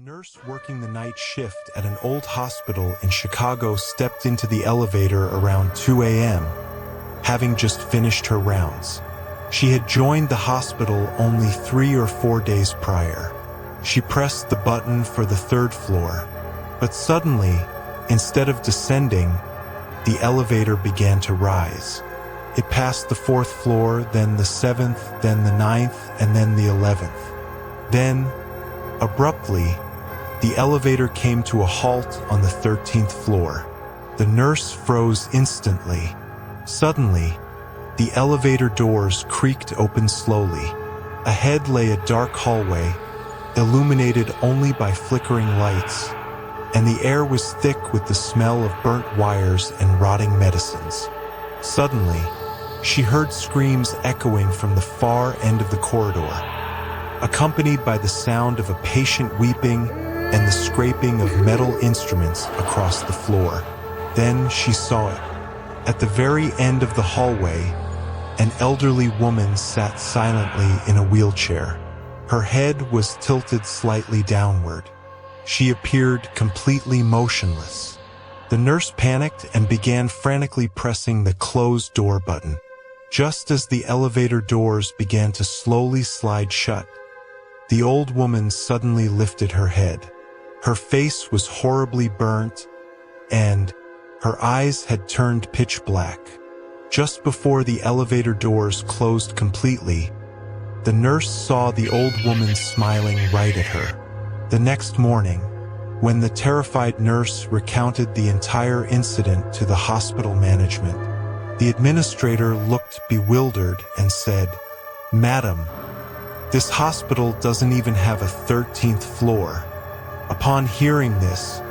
nurse working the night shift at an old hospital in Chicago stepped into the elevator around 2 a.m., having just finished her rounds. She had joined the hospital only 3 or 4 days prior. She pressed the button for the 3rd floor, but suddenly, instead of descending, the elevator began to rise. It passed the 4th floor, then the 7th, then the 9th, and then the 11th. Then, abruptly, the elevator came to a halt on the 13th floor. The nurse froze instantly. Suddenly, the elevator doors creaked open slowly. Ahead lay a dark hallway, illuminated only by flickering lights, and the air was thick with the smell of burnt wires and rotting medicines. Suddenly, she heard screams echoing from the far end of the corridor, accompanied by the sound of a patient weeping and the scraping of metal instruments across the floor. Then she saw it. At the very end of the hallway, an elderly woman sat silently in a wheelchair. Her head was tilted slightly downward. She appeared completely motionless. The nurse panicked and began frantically pressing the closed door button. Just as the elevator doors began to slowly slide shut, the old woman suddenly lifted her head. Her face was horribly burnt, and her eyes had turned pitch black. Just before the elevator doors closed completely, the nurse saw the old woman smiling right at her. The next morning, when the terrified nurse recounted the entire incident to the hospital management, the administrator looked bewildered and said, "Madam, this hospital doesn't even have a 13th floor." Upon hearing this,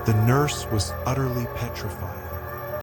the nurse was utterly petrified.